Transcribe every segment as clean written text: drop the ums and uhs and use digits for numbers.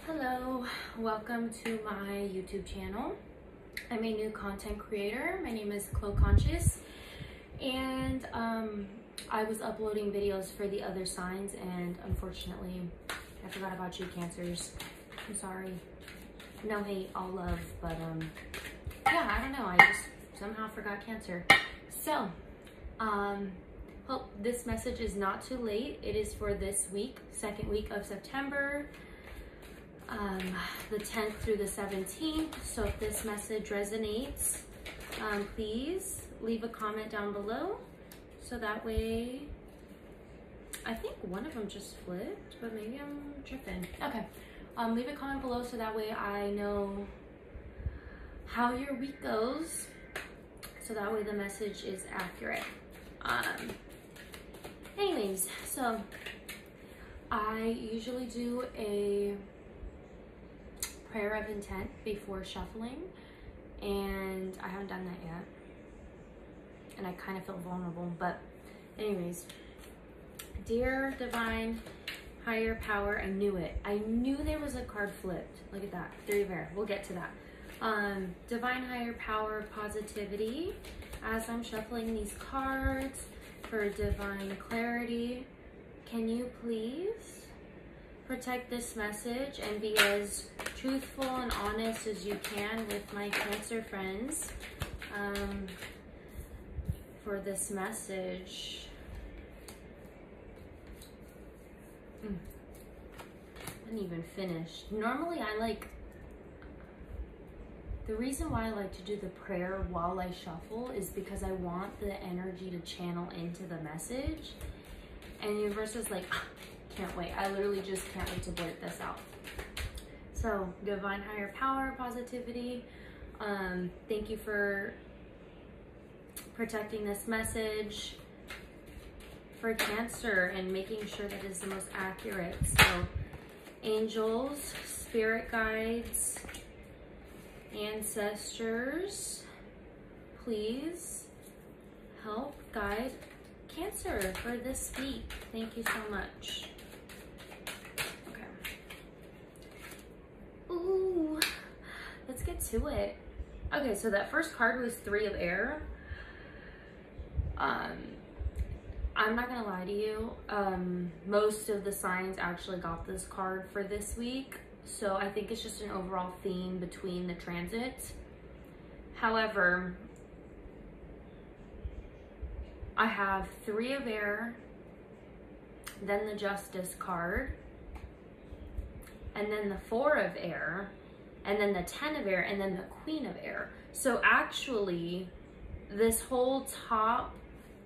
Hello, welcome to my YouTube channel. I'm a new content creator. My name is Chloe Conscious, and I was uploading videos for the other signs, and unfortunately I forgot about you Cancers. I'm sorry. No hate, all love, but yeah, I don't know, I just somehow forgot Cancer. So hope this message is not too late. It is for this week, second week of September, the 10th through the 17th. So if this message resonates, please leave a comment down below. So that way, I think one of them just flipped, but maybe I'm tripping. Okay, leave a comment below so that way I know how your week goes. So that way the message is accurate. Anyways, so I usually do a prayer of intent before shuffling, and I haven't done that yet, and I kind of feel vulnerable. But anyways, dear divine higher power, I knew it. I knew there was a card flipped. Look at that, Three of Air. We'll get to that. Divine higher power, positivity. As I'm shuffling these cards for divine clarity, can you please protect this message and be as truthful and honest as you can with my Cancer friends for this message. I didn't even finish. Normally the reason why I like to do the prayer while I shuffle is because I want the energy to channel into the message, and the universe is like, can't wait. I literally just can't wait to blurt this out. So, divine higher power, positivity. Thank you for protecting this message for Cancer and making sure that it's the most accurate. So, angels, spirit guides, ancestors, please help guide Cancer for this week. Thank you so much. Ooh, let's get to it. Okay, so that first card was Three of Air. I'm not gonna lie to you, most of the signs actually got this card for this week, so I think it's just an overall theme between the transits. However, I have Three of Air, then the Justice card, and then the Four of Air, and then the 10 of Air, and then the Queen of Air. So actually, this whole top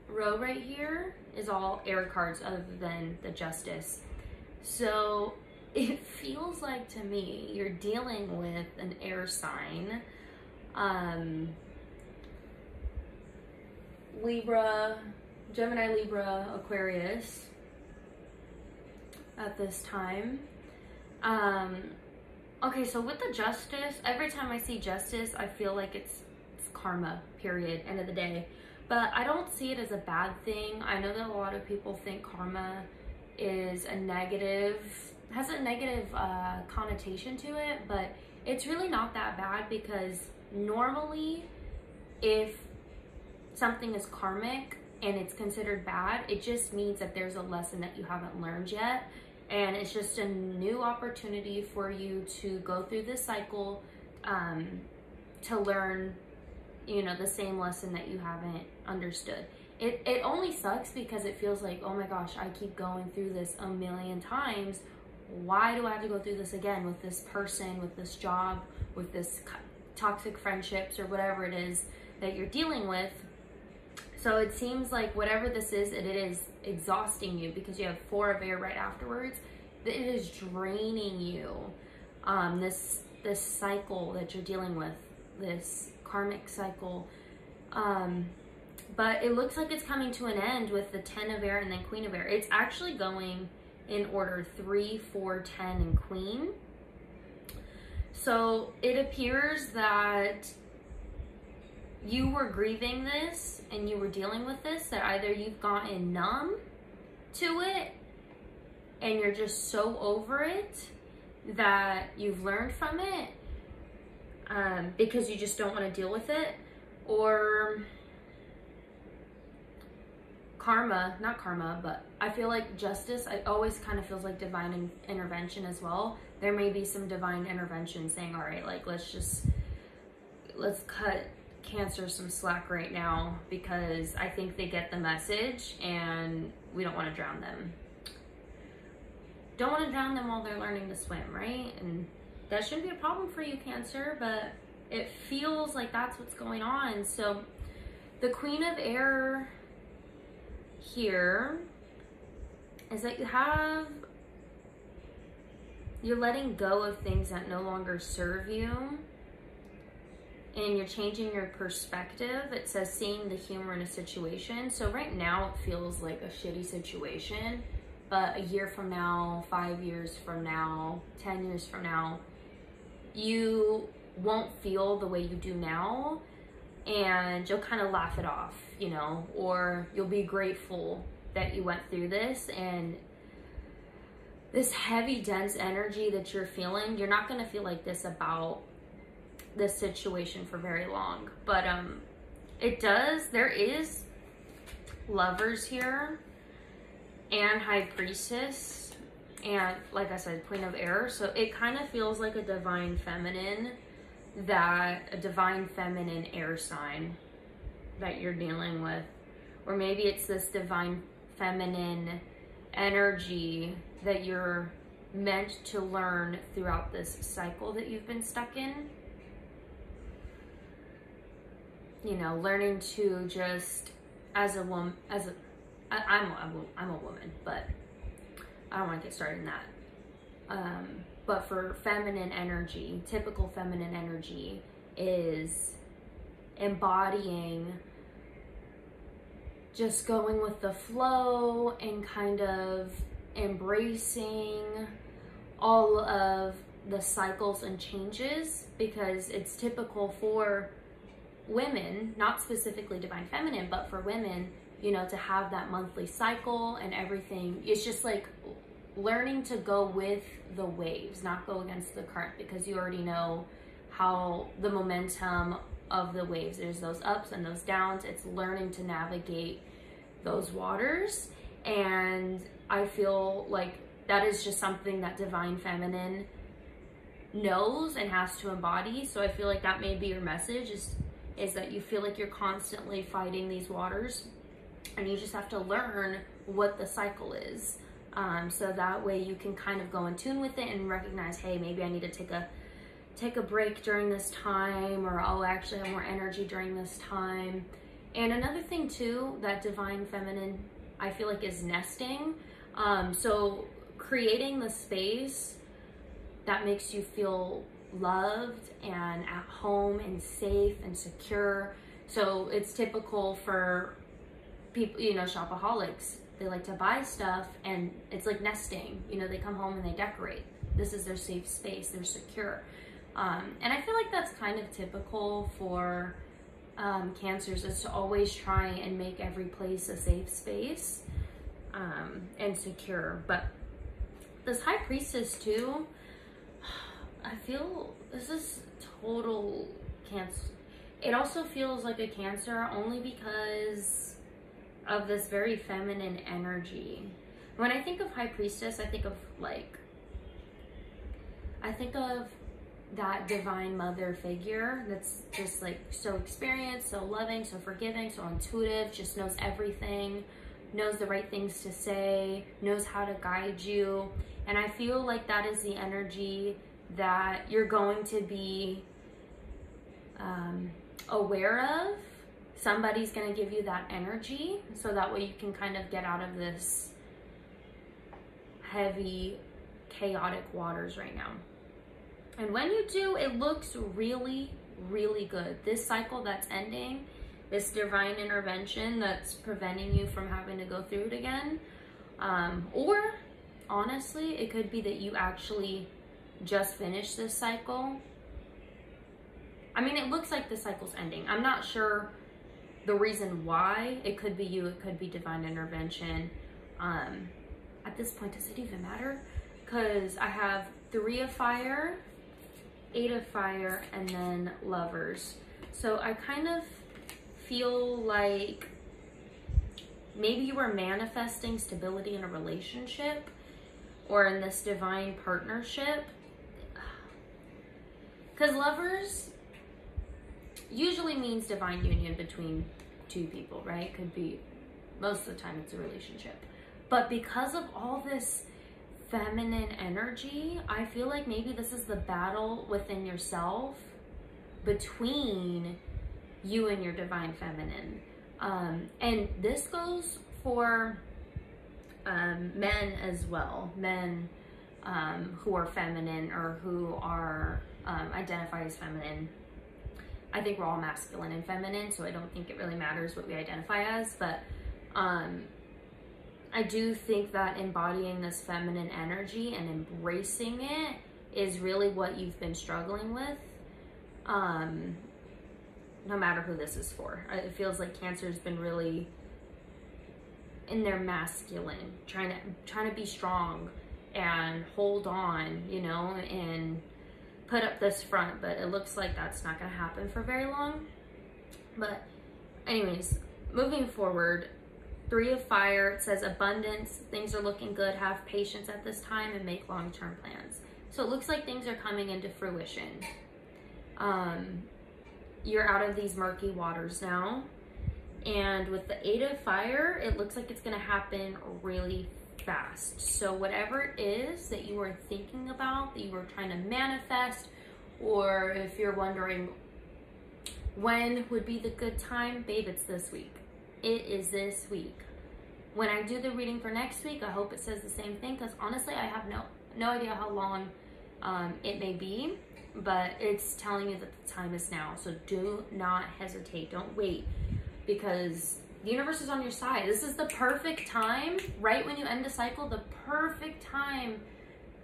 row right here is all air cards other than the Justice. So it feels like to me you're dealing with an air sign. Libra, Gemini, Libra, Aquarius at this time. Okay, so with the Justice, every time I see Justice, I feel like it's karma, period, end of the day. But I don't see it as a bad thing. I know that a lot of people think karma is a negative, has a negative connotation to it, but it's really not that bad, because normally if something is karmic and it's considered bad, it just means that there's a lesson that you haven't learned yet. And it's just a new opportunity for you to go through this cycle to learn, you know, the same lesson that you haven't understood. It only sucks because it feels like, oh my gosh, I keep going through this a million times. Why do I have to go through this again with this person, with this job, with this toxic friendships, or whatever it is that you're dealing with? So it seems like whatever this is, it is exhausting you, because you have Four of Air right afterwards. It is draining you. This cycle that you're dealing with, this karmic cycle. But it looks like it's coming to an end with the 10 of Air and then Queen of Air. It's actually going in order 3, 4, 10, and Queen. So it appears that you were grieving this and you were dealing with this, that either you've gotten numb to it and you're just so over it that you've learned from it, because you just don't want to deal with it, or karma, not karma, but I feel like justice, it always kind of feels like divine intervention as well. There may be some divine intervention saying, all right, like, let's cut Cancer some slack right now, because I think they get the message and we don't want to drown them. Don't want to drown them while they're learning to swim, right? And that shouldn't be a problem for you, Cancer, but it feels like that's what's going on. So the Queen of Air here is that you're letting go of things that no longer serve you, and you're changing your perspective. It says seeing the humor in a situation. So right now it feels like a shitty situation, but a year from now, 5 years from now, 10 years from now, you won't feel the way you do now, and you'll kind of laugh it off, you know, or you'll be grateful that you went through this. And this heavy, dense energy that you're feeling, you're not going to feel like this about this situation for very long. But there is Lovers here, and High Priestess, and like I said, Queen of Air. So it kind of feels like a divine feminine air sign that you're dealing with. Or maybe it's this divine feminine energy that you're meant to learn throughout this cycle that you've been stuck in. You know, learning to just, as a woman, I'm a woman, but I don't want to get started in that. But for feminine energy, typical feminine energy is embodying just going with the flow and kind of embracing all of the cycles and changes, because it's typical for women, not specifically divine feminine, but for women, you know, to have that monthly cycle and everything. It's just like learning to go with the waves, not go against the current, because you already know how the momentum of the waves, there's those ups and those downs. It's learning to navigate those waters. And I feel like that is just something that divine feminine knows and has to embody. So I feel like that may be your message, is that you feel like you're constantly fighting these waters, and you just have to learn what the cycle is. So that way you can kind of go in tune with it and recognize, hey, maybe I need to take a break during this time, or I'll actually have more energy during this time. And another thing too, that divine feminine, I feel like, is nesting. So creating the space that makes you feel loved and at home and safe and secure. So it's typical for people, you know, shopaholics. They like to buy stuff, and it's like nesting. You know, they come home and they decorate. This is their safe space. They're secure. And I feel like that's kind of typical for Cancers, is to always try and make every place a safe space and secure. But this High Priestess too, I feel this is total Cancer. It also feels like a Cancer only because of this very feminine energy. When I think of High Priestess, I think of that divine mother figure that's just like so experienced, so loving, so forgiving, so intuitive, just knows everything, knows the right things to say, knows how to guide you. And I feel like that is the energy that you're going to be aware of. Somebody's going to give you that energy, so that way you can kind of get out of this heavy, chaotic waters right now. And when you do, it looks really, really good. This cycle that's ending, this divine intervention that's preventing you from having to go through it again. Or honestly, it could be that you actually just finished this cycle. I mean, it looks like the cycle's ending. I'm not sure the reason why. It could be you, it could be divine intervention. At this point, does it even matter? Because I have Three of Fire, Eight of Fire, and then Lovers. So I kind of feel like maybe you were manifesting stability in a relationship or in this divine partnership. Because Lovers usually means divine union between two people, right? Could be, most of the time it's a relationship. But because of all this feminine energy, I feel like maybe this is the battle within yourself between you and your divine feminine. And this goes for men as well. Men who are feminine or who are identify as feminine. I think we're all masculine and feminine, so I don't think it really matters what we identify as, but I do think that embodying this feminine energy and embracing it is really what you've been struggling with, no matter who this is for. It feels like Cancer's been really in their masculine, trying to be strong and hold on, you know, and put up this front, but it looks like that's not going to happen for very long. But anyways, moving forward, Three of Fire, it says abundance, things are looking good, have patience at this time, and make long-term plans. So it looks like things are coming into fruition. You're out of these murky waters now. And with the Eight of Fire, it looks like it's going to happen really fast. So whatever it is that you were thinking about, that you were trying to manifest, or if you're wondering when would be the good time, babe, it's this week. It is this week. When I do the reading for next week, I hope it says the same thing, because honestly, I have no idea how long it may be, but it's telling you that the time is now. So do not hesitate. Don't wait, because the universe is on your side. This is the perfect time, right when you end a cycle, the perfect time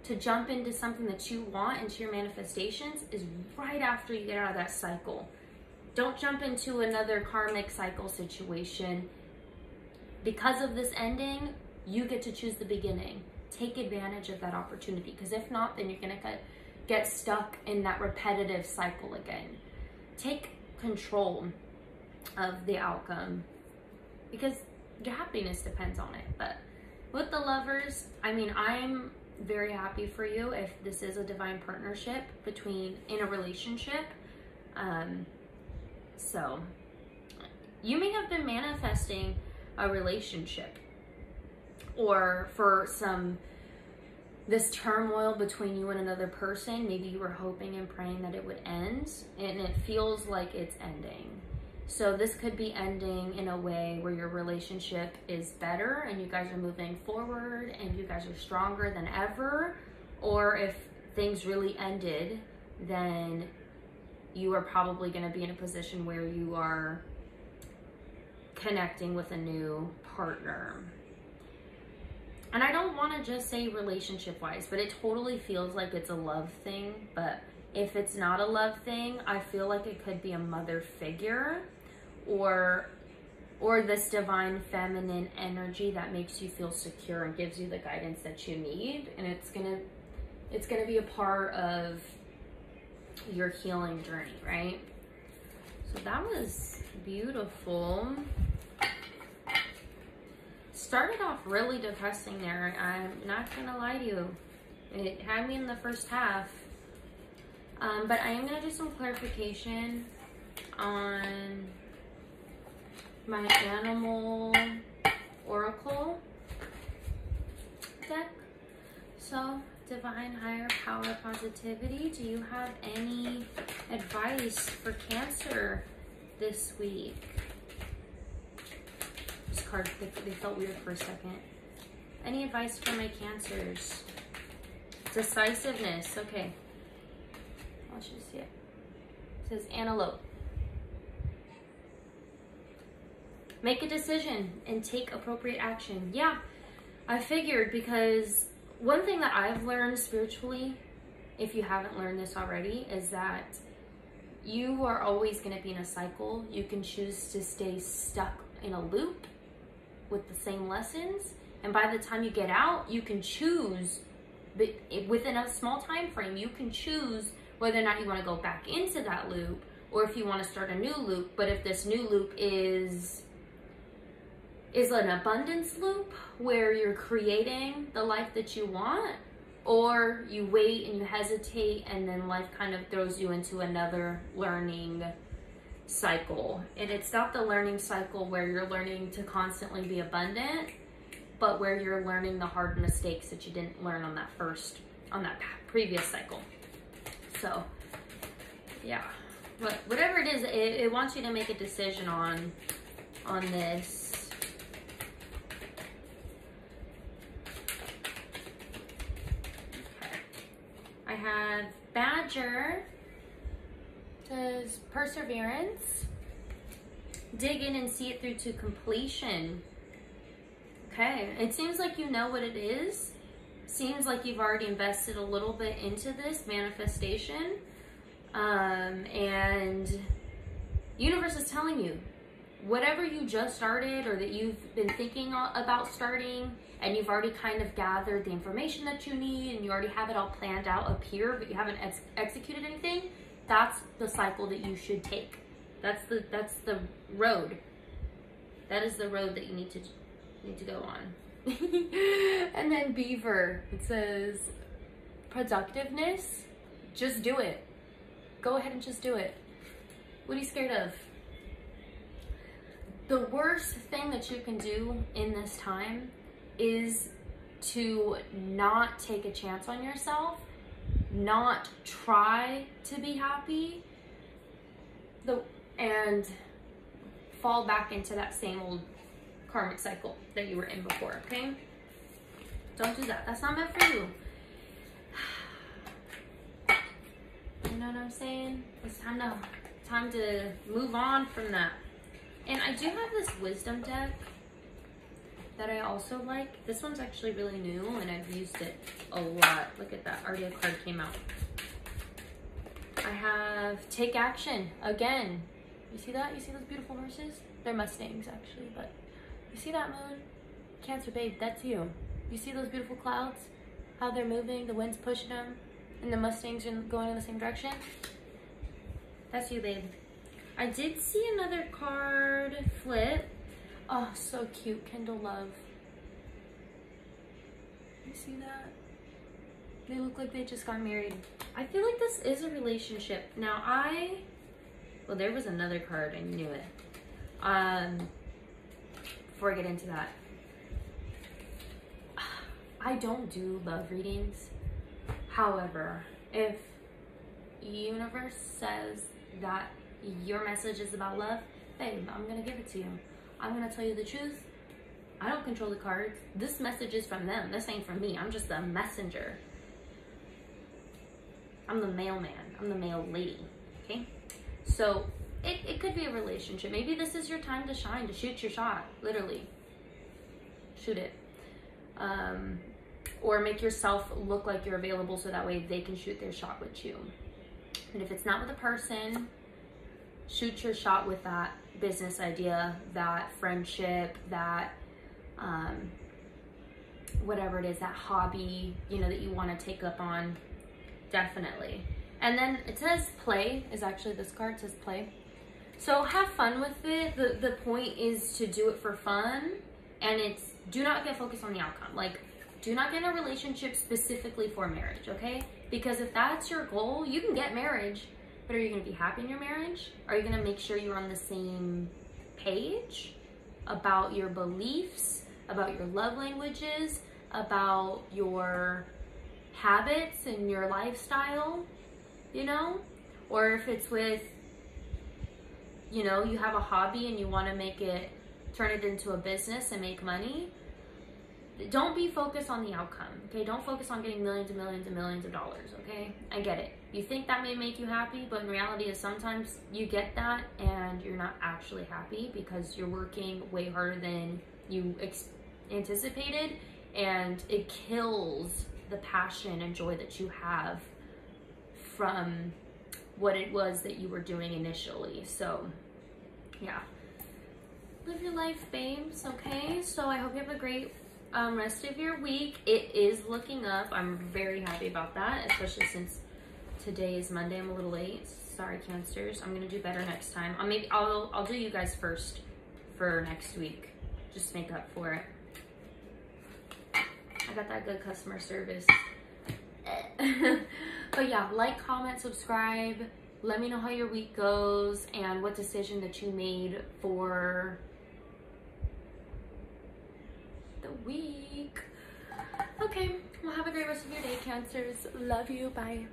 to jump into something that you want, into your manifestations, is right after you get out of that cycle. Don't jump into another karmic cycle situation. Because of this ending, you get to choose the beginning. Take advantage of that opportunity, because if not, then you're gonna get stuck in that repetitive cycle again. Take control of the outcome, because your happiness depends on it. But with the Lovers, I mean, I'm very happy for you if this is a divine partnership in a relationship. So you may have been manifesting a relationship, or for this turmoil between you and another person, maybe you were hoping and praying that it would end, and it feels like it's ending. So this could be ending in a way where your relationship is better and you guys are moving forward and you guys are stronger than ever. Or if things really ended, then you are probably going to be in a position where you are connecting with a new partner. And I don't want to just say relationship wise, but it totally feels like it's a love thing. But if it's not a love thing, I feel like it could be a mother figure, or this divine feminine energy that makes you feel secure and gives you the guidance that you need. And it's gonna be a part of your healing journey, right? So that was beautiful. Started off really depressing there. I'm not gonna lie to you. It had me in the first half. But I am gonna do some clarification on my animal oracle deck. So, divine higher power positivity, do you have any advice for Cancer this week? This card, they felt weird for a second. Any advice for my Cancers? Decisiveness, okay. Let's just see it. It says antelope. Make a decision and take appropriate action. Yeah, I figured, because one thing that I've learned spiritually, if you haven't learned this already, is that you are always going to be in a cycle. You can choose to stay stuck in a loop with the same lessons, and by the time you get out, you can choose but within a small time frame, you can choose whether or not you want to go back into that loop or if you want to start a new loop. But if this new loop is an abundance loop where you're creating the life that you want, or you wait and you hesitate and then life kind of throws you into another learning cycle. And it's not the learning cycle where you're learning to constantly be abundant, but where you're learning the hard mistakes that you didn't learn on that previous cycle. So yeah, but whatever it is, it wants you to make a decision on this. Okay. I have Badger, says perseverance, dig in and see it through to completion. Okay, it seems like you know what it is. Seems like you've already invested a little bit into this manifestation. And universe is telling you, whatever you just started or that you've been thinking about starting, and you've already kind of gathered the information that you need and you already have it all planned out up here, but you haven't executed anything, that's the cycle that you should take. That's the road. That is the road that you need to go on. And then Beaver, it says productiveness. Just do it. Go ahead and just do it. What are you scared of? The worst thing that you can do in this time is to not take a chance on yourself, not try to be happy, and fall back into that same old karmic cycle that you were in before, okay? Don't do that. That's not meant for you. You know what I'm saying? It's time to move on from that. And I do have this wisdom deck that I also like. This one's actually really new and I've used it a lot. Look at that, already a card came out. I have take action again. You see that? You see those beautiful horses? They're Mustangs actually, but you see that moon? Cancer babe, that's you. You see those beautiful clouds? How they're moving, the wind's pushing them, and the Mustangs are going in the same direction? That's you, babe. I did see another card flip. Oh, so cute, Kendall Love. You see that? They look like they just got married. I feel like this is a relationship. Now well, there was another card, I knew it. Before I get into that, I don't do love readings. However, if universe says that your message is about love, babe, I'm gonna give it to you. I'm gonna tell you the truth. I don't control the cards. This message is from them. This ain't from me. I'm just the messenger. I'm the mailman. I'm the mail lady, okay? So it could be a relationship. Maybe this is your time to shine, to shoot your shot, literally. Shoot it. Or make yourself look like you're available so that way they can shoot their shot with you. And if it's not with a person, shoot your shot with that business idea, that friendship, that whatever it is, that hobby, you know, that you want to take up on. Definitely. And then it says play is actually this card. It says play. So have fun with it. The point is to do it for fun, and it's do not get focused on the outcome. Like, do not get in a relationship specifically for marriage, okay? Because if that's your goal, you can get marriage, but are you going to be happy in your marriage? Are you going to make sure you're on the same page about your beliefs, about your love languages, about your habits and your lifestyle, you know? Or if it's with, you know, you have a hobby and you want to turn it into a business and make money, don't be focused on the outcome, okay? Don't focus on getting millions and millions and millions of dollars, okay? I get it. You think that may make you happy, but in reality is sometimes you get that and you're not actually happy because you're working way harder than you anticipated, and it kills the passion and joy that you have from what it was that you were doing initially. So yeah, live your life, babes, okay? So I hope you have a great Rest of your week, it is looking up. I'm very happy about that, especially since today is Monday. I'm a little late. Sorry, Cancers. I'm gonna do better next time. I'll do you guys first for next week. Just make up for it. I got that good customer service. But yeah, like, comment, subscribe. Let me know how your week goes and what decision that you made for the week. Okay, well, have a great rest of your day, Cancers. Love you. Bye.